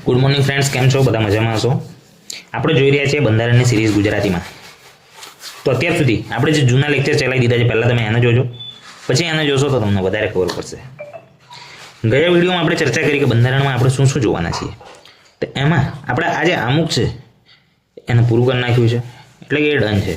Good morning friends, કેમ છો? બધા મજામાં હશો? આપણે જોઈ રહ્યા છીએ બંધારણની સિરીઝ ગુજરાતીમાં. તો અત્યાર સુધી આપણે જે જૂના લેક્ચર ચલાવી દીધા છે, પહેલાં તમે એને જોજો, પછી એને જોશો તો તમને વધારે ખબર પડશે. ગયા વિડીયોમાં આપણે ચર્ચા કરી કે બંધારણમાં આપણે શું શું જોવાના છીએ. તો એમાં આપણે આ જે આમુખ છે એને પૂરું કરી નાખ્યું છે, એટલે કે એ ડન છે.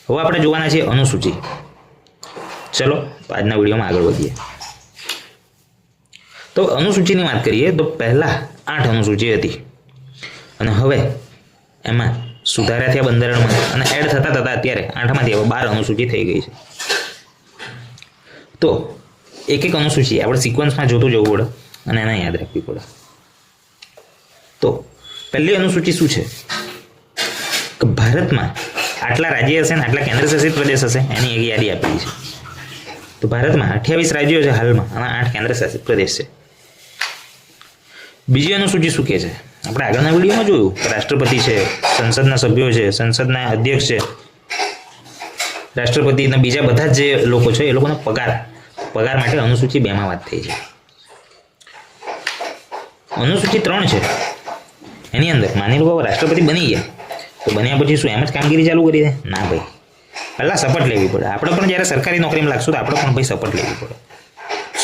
હવે આપણે જોવાના છીએ અનુસૂચિ. ચલો તો આજના વિડીયોમાં આગળ વધીએ. તો અનુસૂચિની વાત કરીએ તો પહેલાં 8 અનુસૂચિ હતી અને હવે એમાં સુધારા થયા બંધારણમાં અને એડ થતાં અત્યારે 8માંથી હવે 12 અનુસૂચિ થઈ ગઈ છે. તો એક એક અનુસૂચિ આપણે સિક્વન્સમાં જોતું જવું પડે અને એને યાદ રાખવી પડે. તો પહેલી અનુસૂચિ શું છે કે ભારતમાં આટલા રાજ્ય હશે ને આટલા કેન્દ્ર શાસિત પ્રદેશ હશે એની એક યાદી આપેલી છે. તો ભારતમાં 28 રાજ્યો છે હાલમાં અને 8 કેન્દ્ર શાસિત પ્રદેશ છે. બીજી અનુસૂચિ શું કહે છે? આપણે આગળના વિડીયોમાં જોયું કે રાષ્ટ્રપતિ છે, સંસદના સભ્યો છે, સંસદના અધ્યક્ષ છે, રાષ્ટ્રપતિ અને બીજા બધા જ જે લોકો છે એ લોકોનો પગાર માટે અનુસૂચિ 2માં વાત થઈ છે. અનુસૂચિ 3 છે એની અંદર માની લો રાષ્ટ્રપતિ બની ગયા તો બન્યા પછી શું એમ જ કામગીરી ચાલુ કરી દે? ના ભાઈ, પહેલાં શપથ લેવી પડે. આપણે પણ જ્યારે સરકારી નોકરીમાં લાગશું તો આપણે પણ ભાઈ શપથ લેવી પડે.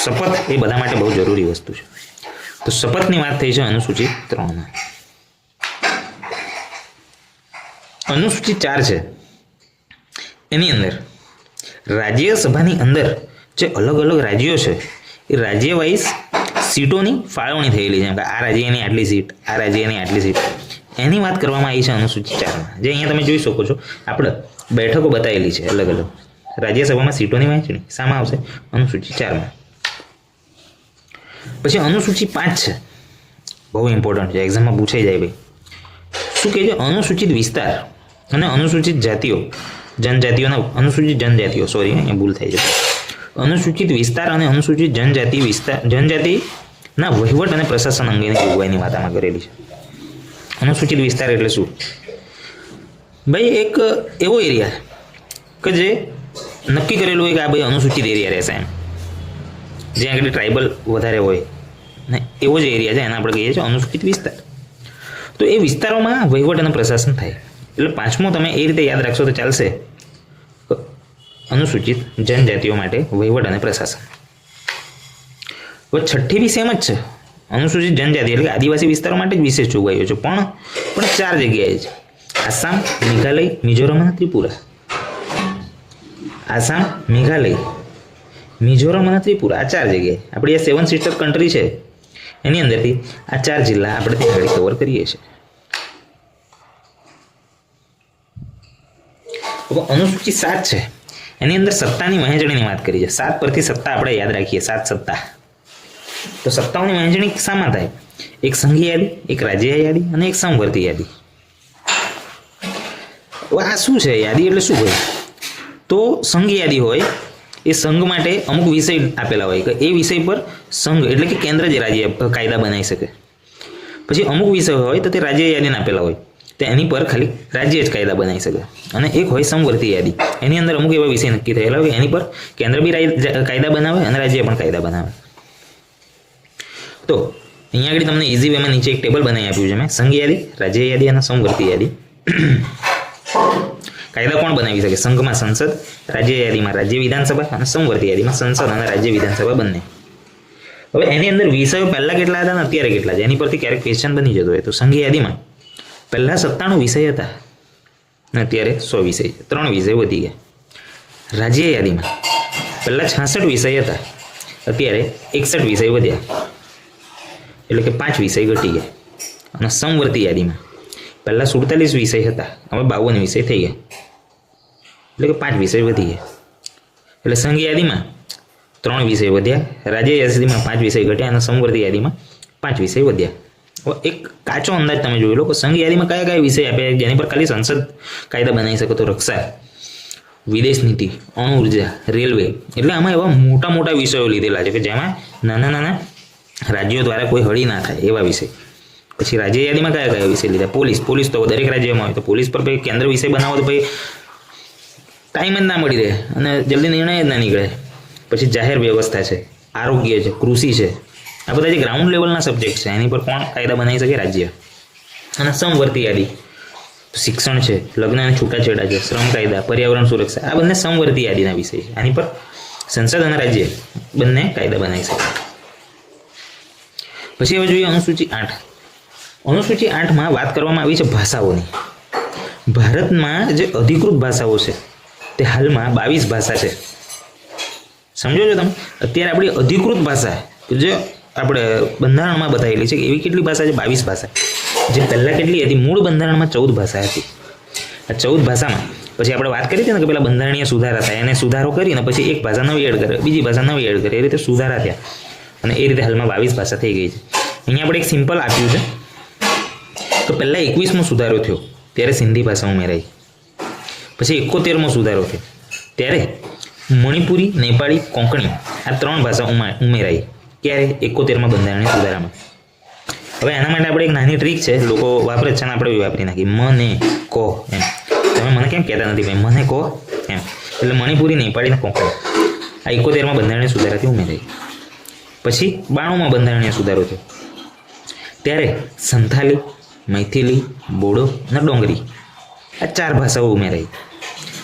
શપથ એ બધા માટે બહુ જરૂરી વસ્તુ છે. તો શપથની વાત થઈ છે અનુસૂચિ 3માં. અનુસૂચિ 4 છે એની અંદર રાજ્યસભાની અંદર જે અલગ અલગ રાજ્યો છે એ રાજ્ય વાઇઝ સીટોની ફાળવણી થયેલી છે. આ રાજ્યની આટલી સીટ, આ રાજ્યની આટલી સીટ, એની વાત કરવામાં આવી છે અનુસૂચિ 4માં. જે અહીંયા તમે જોઈ શકો છો આપણે બેઠકો બતાવેલી છે અલગ અલગ. રાજ્યસભામાં સીટોની વહેંચણી શામાં આવશે? અનુસૂચિ 4માં. પછી અનુસૂચિ 5 છે, બહુ ઇમ્પોર્ટન્ટ છે, એક્ઝામમાં પૂછાઈ જાય ભાઈ. શું કહે છે? અનુસૂચિત વિસ્તાર અને અનુસૂચિત જાતિઓ જનજાતિઓના અહીંયા ભૂલ થાય છે. અનુસૂચિત વિસ્તાર અને અનુસૂચિત જનજાતિના વહીવટ અને પ્રશાસન અંગેની જોગવાઈની વાત આમાં કરેલી છે. અનુસૂચિત વિસ્તાર એટલે શું ભાઈ? એક એવો એરિયા કે જે નક્કી કરેલું હોય કે આ ભાઈ અનુસૂચિત એરિયા રહેશે એમ, જ્યાં આગળ ટ્રાઇબલ વધારે હોય ને એવો જ એરિયા છે એને આપણે કહીએ છીએ અનુસૂચિત વિસ્તાર. તો એ વિસ્તારોમાં વહીવટ અને પ્રશાસન થાય. એટલે 5મો તમે એ રીતે યાદ રાખશો તો ચાલશે, અનુસૂચિત જનજાતિઓ માટે વહીવટ અને પ્રશાસન. હવે 6ઠ્ઠી બી સેમ જ છે, અનુસૂચિત જનજાતિ એટલે આદિવાસી વિસ્તારો માટે જ વિશેષ જોગવાઈઓ છે, પણ 4 જગ્યાએ છે. આસામ, મેઘાલય, મિઝોરમ અને ત્રિપુરા. આસામ, મેઘાલય, મિઝોરમ અને ત્રિપુરા, આ 4 જગ્યાએ આપણી આ 7 સિસ્ટર કન્ટ્રી છે એની અંદરથી આ 4 જિલ્લા આપણે ત્યાં આગળ કવર કરીએ છીએ. અનુસૂચિ 7 છે એની અંદર સત્તાની વહેંચણીની વાત કરી છે. 7 પરથી સત્તા આપણે યાદ રાખીએ, 7 સત્તા. તો સત્તાઓની વહેંચણી શામાં થાય? એક સંઘીય યાદી, એક રાજ્ય યાદી અને એક સમવર્તી યાદી. આ શું છે યાદી એટલે શું હોય? તો સંઘ યાદી હોય એ સંઘ માટે અમુક વિષય આપેલા હોય કે એ વિષય પર સંઘ એટલે કે કેન્દ્ર જે રાજ્ય કાયદા બનાવી શકે. પછી અમુક વિષય હોય તો તે રાજ્ય યાદીને આપેલા હોય તો એની પર ખાલી રાજ્ય જ કાયદા બનાવી શકે. અને એક હોય સમવર્તી યાદી, એની અંદર અમુક એવા વિષય નક્કી થયેલા હોય એની પર કેન્દ્ર બી કાયદા બનાવે અને રાજ્ય પણ કાયદા બનાવે. તો અહીંયા આગળ તમને ઇઝી વેમાં નીચે એક ટેબલ બનાવી આપ્યું છે મેં. સંઘ યાદી, રાજ્ય યાદી અને સમવર્તી યાદી. કાયદા કોણ બનાવી શકે? સંઘમાં સંસદ, રાજ્ય યાદીમાં રાજ્ય વિધાનસભા અને સમવર્તી યાદીમાં સંસદ અને રાજ્ય વિધાનસભા બંને. હવે એની અંદર વિષયો પહેલા કેટલા હતા અને અત્યારે કેટલા છે એની પરથી ક્યારેક ક્વેશ્ચન બની જતો હોય. તો સંઘ યાદીમાં પહેલા 97 વિષય હતા અને અત્યારે 100 વિષય છે, 3 વિષય વધી ગયા. રાજ્ય યાદીમાં પહેલા 66 વિષય હતા, અત્યારે 61 વિષય વધ્યા, એટલે કે 5 વિષય ઘટી ગયા. અને સમવર્તી યાદીમાં પહેલાં 47 વિષય હતા, હવે 52 વિષય થઈ ગયા, એટલે કે 5 વિષય વધી ગયા. એટલે સંઘ યાદીમાં 3 વિષય વધ્યા, રાજ્ય યાદીમાં 5 વિષય ઘટ્યા અને સમવર્તી યાદીમાં 5 વિષય વધ્યા. હવે એક કાચો અંદાજ તમે જોઈ લો કે સંઘ યાદીમાં કયા કયા વિષય આપ્યા જેની પર ખાલી સંસદ કાયદા બનાવી શકે? તો રક્ષા, વિદેશ નીતિ, અણુ ઉર્જા, રેલવે. એટલે આમાં એવા મોટા મોટા વિષયો લીધેલા છે કે જેમાં નાના નાના રાજ્યો દ્વારા કોઈ હળી ના થાય એવા વિષય. પછી રાજ્ય યાદીમાં કયા કયા વિષય લીધા? પોલીસ તો દરેક રાજ્યમાં હોય તો પોલીસ પર ભાઈ કેન્દ્ર વિષય બનાવો તો ભાઈ ટાઈમ જ ના મળી રહે અને જલ્દી નિર્ણય જ ના નીકળે. પછી જાહેર વ્યવસ્થા છે, આરોગ્ય છે, કૃષિ છે, આ બધા જે ગ્રાઉન્ડ લેવલના સબ્જેક્ટ છે એની પર કોણ કાયદા બનાવી શકે? રાજ્ય. અને સમવર્તી યાદી, શિક્ષણ છે, લગ્ન અને છૂટાછેડા છે, શ્રમ કાયદા, પર્યાવરણ સુરક્ષા, આ બંને સમવર્તી યાદીના વિષય છે. આની પર સંસદ અને રાજ્ય બંને કાયદા બનાવી શકે. પછી હવે જોઈએ અનુસૂચિ 8. અનુસૂચિ 8માં વાત કરવામાં આવી છે ભાષાઓની. ભારતમાં જે અધિકૃત ભાષાઓ છે તે હાલમાં 22 ભાષા છે. સમજો છો તમે? અત્યારે આપણી અધિકૃત ભાષા જે આપણે બંધારણમાં બતાવેલી છે એવી કેટલી ભાષા છે? 22 ભાષા. જે પહેલાં કેટલી હતી? મૂળ બંધારણમાં 14 ભાષા હતી. આ 14 ભાષામાં પછી આપણે વાત કરી હતી ને કે પેલા બંધારણીય સુધારા થાય, એને સુધારો કરીને પછી એક ભાષા નવી એડ કરે, બીજી ભાષા નવી એડ કરે, એ રીતે સુધારા થયા અને એ રીતે હાલમાં 22 ભાષા થઈ ગઈ છે. અહીંયા આપણે એક સિમ્પલ આપ્યું છે તો પહેલાં 21મો સુધારો થયો ત્યારે સિંધી ભાષા ઉમેરાઈ. પછી 71મો સુધારો થયો ત્યારે મણિપુરી, નેપાળી, કોંકણી આ 3 ભાષા ઉમેરાઈ. ક્યારે? 71માં બંધારણીય સુધારામાં. હવે એના માટે આપણે એક નાની ટ્રીક છે, લોકો વાપરે છે અને આપણે બી વાપરી નાખી. મને કહો એમ. તમે મને કેમ કહેતા નથી ભાઈ? મને કહો એમ. એટલે મણિપુરી, નેપાળી અને કોંકણી આ 71માં બંધારણીય સુધારાથી ઉમેરાઈ. પછી 92માં બંધારણીય સુધારો થયો ત્યારે સંથાલી, મૈથિલી, બોડો અને ડોંગરી આ 4 ભાષાઓ ઉમેરાઈ.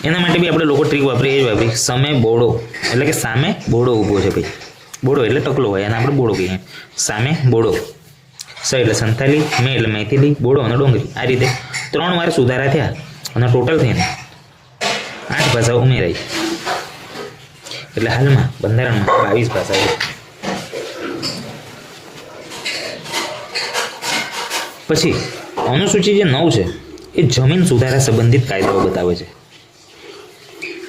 એના માટે બી આપણે લોકો ટ્રીક વાપરી, એ જ વાપરી. સામે બોડો એટલે કે સામે બોડો ઊભો છે ભાઈ. બોડો એટલે ટકલો હોય અને આપણે બોડો કહીએ. સામે બોડો, સ એટલે સંથાલી, મે એટલે મૈથિલી, બોડો અને ડોંગરી. આ રીતે 3 વાર સુધારા થયા અને ટોટલ થઈને 8 ભાષાઓ ઉમેરાઈ. એટલે હાલમાં બંધારણમાં 22 ભાષાઓ. પછી અનુસૂચિ જે 9 છે એ જમીન સુધારા સંબંધિત કાયદાઓ બતાવે છે.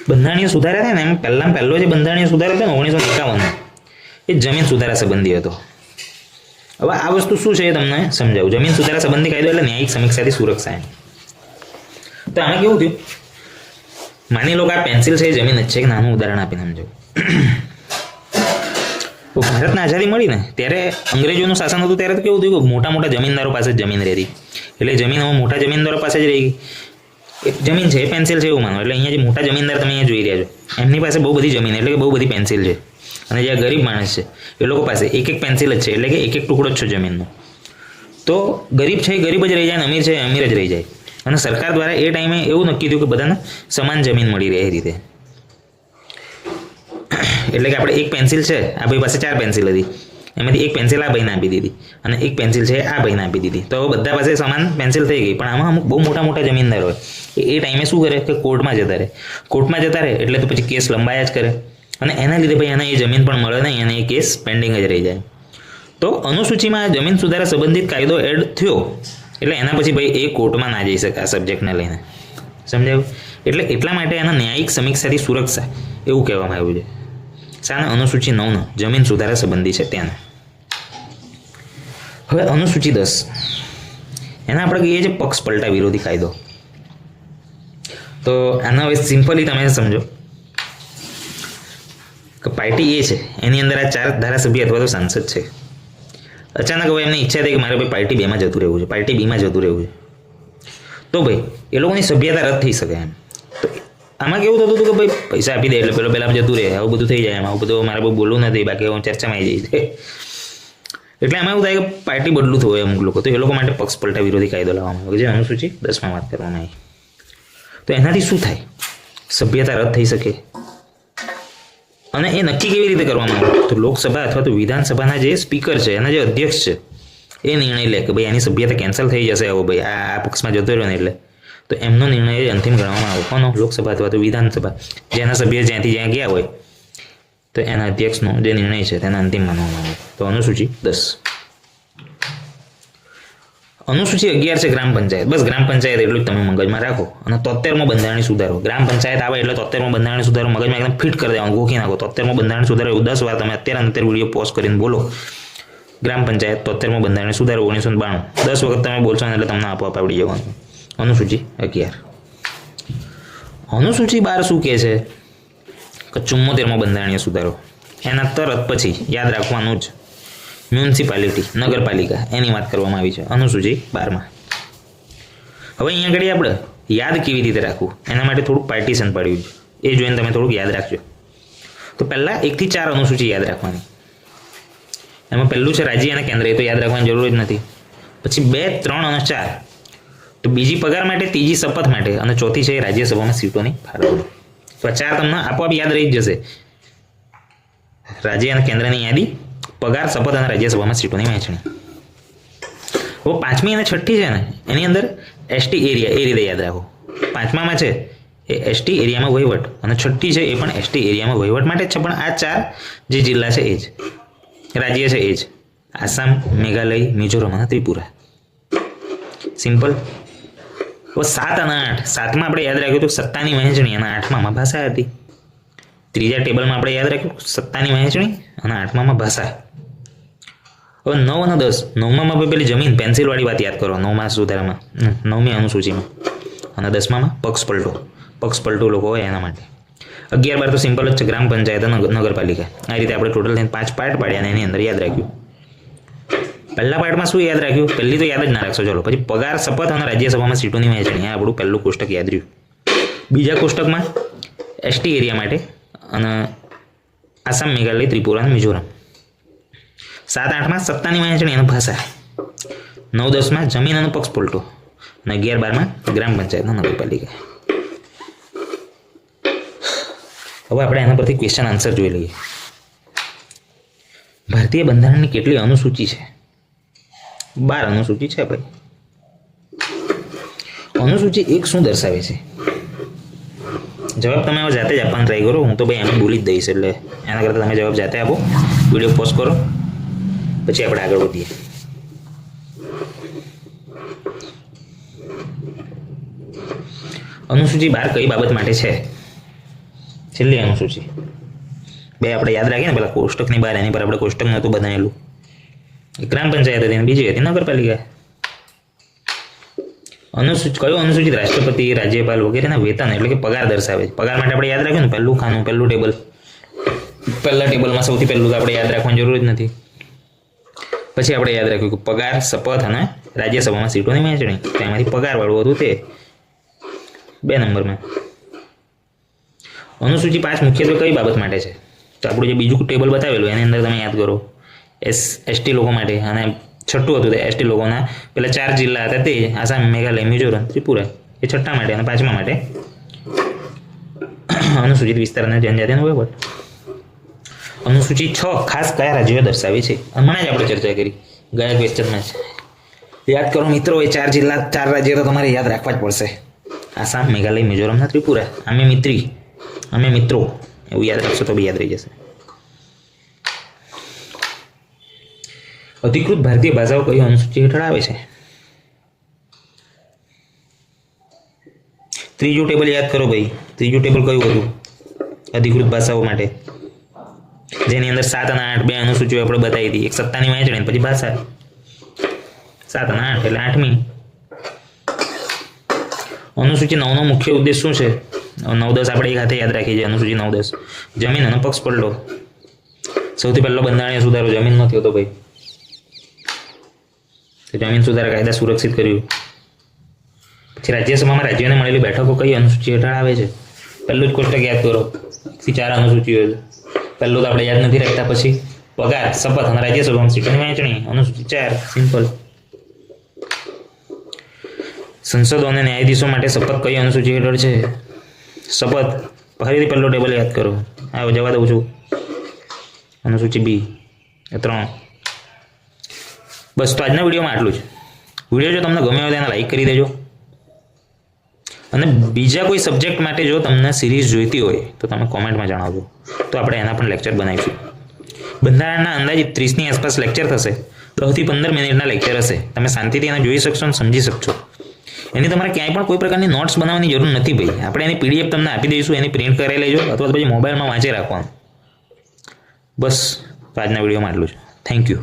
બંધારણીય સુધારા થાય ને એમ પહેલો જે બંધારણીય સુધારો હતો ને 1951 એ જમીન સુધારા સંબંધી હતો. હવે આ વસ્તુ શું છે એ તમને સમજાવું. જમીન સુધારા સંબંધી કાયદો એટલે ન્યાયિક સમીક્ષાથી સુરક્ષા. તો આમાં કેવું થયું? માની લો કે આ પેન્સિલ છે એ જમીન જ છે. એક નાનું ઉદાહરણ આપીને સમજાવું. ભારતને આઝાદી મળી ને ત્યારે અંગ્રેજોનું શાસન હતું ત્યારે તો કેવું થયું કે મોટા મોટા જમીનદારો પાસે જ જમીન રહેતી. એટલે જમીન હવે મોટા જમીનદારો પાસે જ રહી ગઈ. જમીન છે એ પેન્સિલ છે એવું માનો. એટલે અહીંયા જે મોટા જમીનદાર તમે અહીંયા જોઈ રહ્યા છો એમની પાસે બહુ બધી જમીન એટલે કે બહુ બધી પેન્સિલ છે. અને જે ગરીબ માણસ છે એ લોકો પાસે એક પેન્સિલ જ છે એટલે કે એક ટુકડો જ છે જમીનનો. તો ગરીબ છે એ ગરીબ જ રહી જાય અને અમીર છે એ અમીર જ રહી જાય. અને સરકાર દ્વારા એ ટાઈમે એવું નક્કી થયું કે બધાને સમાન જમીન મળી રહે એ રીતે. એટલે કે આપણે એક પેન્સિલ છે, આ ભાઈ પાસે 4 પેન્સિલ હતી, એમાંથી એક પેન્સિલ આ ભાઈને આપી દીધી અને એક પેન્સિલ છે આ ભાઈને આપી દીધી. તો બધા પાસે સમાન પેન્સિલ થઈ ગઈ. પણ આમાં અમુક બહુ મોટા મોટા જમીનદાર હોય એ ટાઈમે શું કરે કે કોર્ટમાં જતા રહે. કોર્ટમાં જતા રહે એટલે તો પછી કેસ લંબાયા જ કરે અને એના લીધે ભાઈ એને એ જમીન પણ મળે નહીં અને એ કેસ પેન્ડિંગ જ રહી જાય. તો અનુસૂચિમાં જમીન સુધારા સંબંધિત કાયદો એડ થયો એટલે એના પછી ભાઈ એ કોર્ટમાં ના જઈ શકે આ સબ્જેક્ટને લઈને. સમજાયું? એટલે એટલા માટે એના ન્યાયિક સમીક્ષાથી સુરક્ષા એવું કહેવામાં આવ્યું છે. શાના? અનુસૂચિ 9 જમીન સુધારા સંબંધી છે ત્યાં. હવે અનુસૂચિ 10 એના આપણે કહીએ છીએ પક્ષ પલટા વિરોધી કાયદો. તો આના હવે સિમ્પલી તમે સમજો કે પાર્ટી એ છે એની અંદર આ 4 ધારાસભ્ય અથવા તો સાંસદ છે. અચાનક હવે એમની ઈચ્છા થઈ કે મારે ભાઈ પાર્ટી 2માં જતું રહેવું છે, પાર્ટી બીમાં જતું રહેવું છે. તો ભાઈ એ લોકોની સભ્યતા રદ થઈ શકે એમ. તો આમાં કેવું થતું હતું કે ભાઈ પૈસા આપી દે એટલે પેલા જતું રહે, આવું બધું થઈ જાય. એમ આવું બધું મારે બહુ બોલવું નથી, બાકી હું ચર્ચામાં આવી જઈશ. એટલે એમાં એવું થાય કે પાર્ટી બદલું થયું હોય અમુક લોકો. તો એ લોકો માટે પક્ષ પલટા વિરોધી કાયદો લાવવામાં આવ્યો જે અનુસૂચિ 10માં વાત કરવામાં આવી. તો એનાથી શું થાય? સભ્યતા રદ થઈ શકે. અને એ નક્કી કેવી રીતે કરવામાં આવે? તો લોકસભા અથવા તો વિધાનસભાના જે સ્પીકર છે એના જે અધ્યક્ષ છે એ નિર્ણય લે કે ભાઈ એની સભ્યતા કેન્સલ થઈ જશે. હવે ભાઈ આ પક્ષમાં જતો રહ્યો ને એટલે તો એમનો નિર્ણય અંતિમ ગણવામાં આવે. કોનો? લોકસભા અથવા તો વિધાનસભા જેના સભ્ય જ્યાંથી જ્યાં ગયા હોય તો એના અધ્યક્ષનો જે નિર્ણય છે તેને અંતિમ માનવામાં આવે. તો અનુસૂચિ 10. અનુસૂચિ 11 છે ગ્રામ પંચાયત. બસ ગ્રામ પંચાયત એટલું જ તમે મગજમાં રાખો. અને 73મો બંધારણીય સુધારો. ગ્રામ પંચાયત આવે એટલે 73મો બંધારણીય સુધારો મગજમાં એકદમ ફિટ કરી દેવાનું, ગોખી નાખો. 73મો બંધારણીય સુધારો એવું 10 વાર તમે અત્યારે વિડીયો પોઝ કરીને બોલો. ગ્રામ પંચાયત 73મો બંધારણીય સુધારો 1992. 10 વખત તમે બોલશો એટલે તમને આપોઆપ આવડી જવાનું. અનુસૂચિ 11. અનુસૂચિ 12 શું કહે છે કે 74મો બંધારણીય સુધારો. એના તરત પછી યાદ રાખવાનું જ મ્યુનિસિપાલિટી, નગરપાલિકા એની વાત કરવામાં આવી છે અનુસૂચિ 12માં. હવે અહીંયા આગળ આપણે યાદ કેવી રીતે રાખવું એના માટે થોડુંક પાર્ટીશન પાડ્યું છે. એ જોઈને તમે થોડુંક યાદ રાખજો. તો પહેલાં 1 થી 4 અનુસૂચિ યાદ રાખવાની. એમાં પહેલું છે રાજ્ય અને કેન્દ્ર, એ તો યાદ રાખવાની જરૂર જ નથી. પછી 2, 3 અને 4 તો બીજી પગાર માટે, ત્રીજી શપથ માટે અને ચોથી છે રાજ્યસભામાં સીટોની ફાળવણી. તો આ 4 તમને આપોઆપ યાદ રહી જ જશે. રાજ્ય અને કેન્દ્રની યાદી, પગાર, શપથ અને રાજ્યસભામાં સીટોની વહેંચણી. હવે 5મી અને 6ઠ્ઠી છે ને એની અંદર એસટી એરિયા, એ રીતે યાદ રાખો. 5મામાં છે એ એસટી એરિયામાં વહીવટ અને 6ઠ્ઠી છે એ પણ એસટી એરિયામાં વહીવટ માટે જ છે. પણ આ 4 જે જિલ્લા છે એ જ, રાજ્ય છે એ જ, આસામ, મેઘાલય, મિઝોરમ અને ત્રિપુરા. સિમ્પલ. હવે 7 અને 8, 7માં આપણે યાદ રાખ્યું હતું સત્તાની વહેંચણી અને 8માં ભાષા હતી. ત્રીજા ટેબલમાં આપણે યાદ રાખ્યું સત્તાની વહેંચણી અને 8માં ભાષા. હવે 9 અને 10, 9માં પેલી જમીન પેન્સિલવાળી વાત યાદ કરો, 9મા સુધારામાં, 9મી અનુસૂચિમાં, અને 10માં પક્ષ પલટો લોકો હોય એના માટે. 11, 12 તો સિમ્પલ જ છે, ગ્રામ પંચાયત અને નગરપાલિકા. આ રીતે આપણે ટોટલ 5 પાર્ટ પાડ્યા અને એની અંદર યાદ રાખ્યું. પહેલા પાર્ટમાં શું યાદ રાખ્યું? પહેલી તો યાદ જ ના રાખશો. ચલો પછી પગાર, શપથ અને રાજ્યસભામાં સીટોની વહેંચણી, આ આપણું પહેલું કોષ્ટક યાદ રહ્યું. બીજા કોષ્ટકમાં એસટી એરિયા માટે અને આસામ, મેઘાલય, ત્રિપુરા અને મિઝોરમ. 7, 8માં સત્તાની વહેંચણી અને ભાષા. 9, 10માં જમીન અને પક્ષ પલટો અને 11, 12માં ગ્રામ પંચાયત અને નગરપાલિકા. હવે આપણે એના પરથી ક્વેશ્ચન આન્સર જોઈ લઈએ. ભારતીય બંધારણની કેટલી અનુસૂચિ છે? 12 અનુસૂચિ છે ભાઈ. અનુસૂચિ 1 શું દર્શાવે છે? જવાબ તમે હવે જાતે જ આપવાનો ટ્રાય કરો. હું તો ભાઈ એમ બોલી જ દઈશ, એટલે એના કરતાં તમે જવાબ જાતે આપો. વિડીયો પોઝ કરો, પછી આપણે આગળ વધીએ. અનુસૂચિ 12 કઈ બાબત માટે છે? છેલ્લી અનુસૂચિ 2 આપણે યાદ રાખીએ ને, પેલા કોષ્ટકની બહાર, એની પર આપણે કોષ્ટક નહોતું બનાવેલું. ગ્રામ પંચાયત હતી અને બીજી હતી નગરપાલિકા. કયો અનુસૂચિત રાષ્ટ્રપતિ, રાજ્યપાલ વગેરેના વેતન એટલે કે પગાર દર્શાવે છે? પગાર માટે આપણે યાદ રાખ્યું ને, પહેલું ખાનું, પહેલું ટેબલ. પહેલા ટેબલમાં સૌથી પહેલું તો આપણે યાદ રાખવાની જરૂર જ નથી. પછી આપણે યાદ રાખ્યું કે પગાર, શપથ અને રાજ્યસભામાં સીટોની વહેંચણી. તેમાંથી પગારવાળું હતું તે 2 નંબરમાં. અનુસૂચિ 5 મુખ્યત્વે કઈ બાબત માટે છે? તો આપણું જે બીજું ટેબલ બતાવેલું એની અંદર તમે યાદ કરો, એસટી લોકો માટે, અને 6ઠ્ઠું હતું તે એસટી લોકોના પેલા 4 જિલ્લા હતા તે આસામ, મેઘાલય, મિઝોરમ, ત્રિપુરા, એ 6ઠ્ઠા માટે. અને 5મા માટે અનુસૂચિત વિસ્તાર અને જનજાતિનો વહીવટ. અનુસૂચિ 6 ખાસ કયા રાજ્યો દર્શાવે છે? હમણાં જ આપણે ચર્ચા કરી ગયા ક્વેશ્ચનમાં જ. યાદ કરો મિત્રો, એ 4 જિલ્લા, 4 રાજ્યો તો તમારે યાદ રાખવા જ પડશે. આસામ, મેઘાલય, મિઝોરમ અને ત્રિપુરા. અમે મિત્રો એવું યાદ રાખશો તો બી યાદ રહી જશે. અધિકૃત ભારતીય ભાષાઓ કઈ અનુસૂચિ હેઠળ આવે છે? ત્રીજું ટેબલ યાદ કરો ભાઈ. ત્રીજું ટેબલ કયું હતું અધિકૃત ભાષાઓ માટે? જેની અંદર 7 અને 8 2 અનુસૂચિઓ આપણે બતાવી હતી. એક સત્તાની વહેંચણી, પછી ભાષા. 7 અને 8 એટલે 8મી. અનુસૂચિ 9નો મુખ્ય ઉદ્દેશ શું છે? 9, 10 આપણે એક હાથે યાદ રાખીએ છીએ. અનુસૂચિ 9, 10 જમીન અને પક્ષ પલટો. સૌથી પહેલો બંધારણીય સુધારો જમીનનો થયો હતો ભાઈ. જમીન સુધારા કાયદા સુરક્ષિત કર્યું. પછી રાજ્યસભામાં રાજ્યોને મળેલી બેઠકો કઈ અનુસૂચિ હેઠળ આવે છે? પહેલું જ કોષ્ટક યાદ કરો. 4 અનુસૂચિઓ. પહેલું તો આપણે યાદ નથી રાખતા. પછી પગાર, શપથ અને રાજ્યસભામાં સીટોની વહેંચણી. અનુસૂચિ 4 સિમ્પલ. સંસદો અને ન્યાયાધીશો માટે શપથ કઈ અનુસૂચિ હેઠળ છે? શપથ ફરીથી પહેલો ટેબલ યાદ કરો. આ જવા દઉં છું. અનુસૂચિ 2 3. બસ, તો આજના વિડીયોમાં આટલું જ. વિડીયો જો તમને ગમ્યો હોય તો એને લાઈક કરી દેજો. અને બીજા કોઈ સબ્જેક્ટ માટે જો તમને સિરીઝ જોઈતી હોય તો તમે કોમેન્ટમાં જણાવજો, તો આપણે એના પણ લેક્ચર બનાવીશું. બંધારણના અંદાજિત 30ની આસપાસ લેક્ચર થશે. 10 થી 15 મિનિટના લેક્ચર હશે. તમે શાંતિથી એને જોઈ શકશો અને સમજી શકશો. એની તમારે ક્યાંય પણ કોઈ પ્રકારની નોટ્સ બનાવવાની જરૂર નથી ભાઈ. આપણે એની PDF તમને આપી દઈશું, એની પ્રિન્ટ કરાવી લેજો, અથવા તો પછી મોબાઈલમાં વાંચી રાખવાનું. બસ, તો આજના વિડીયોમાં આટલું જ. Thank you.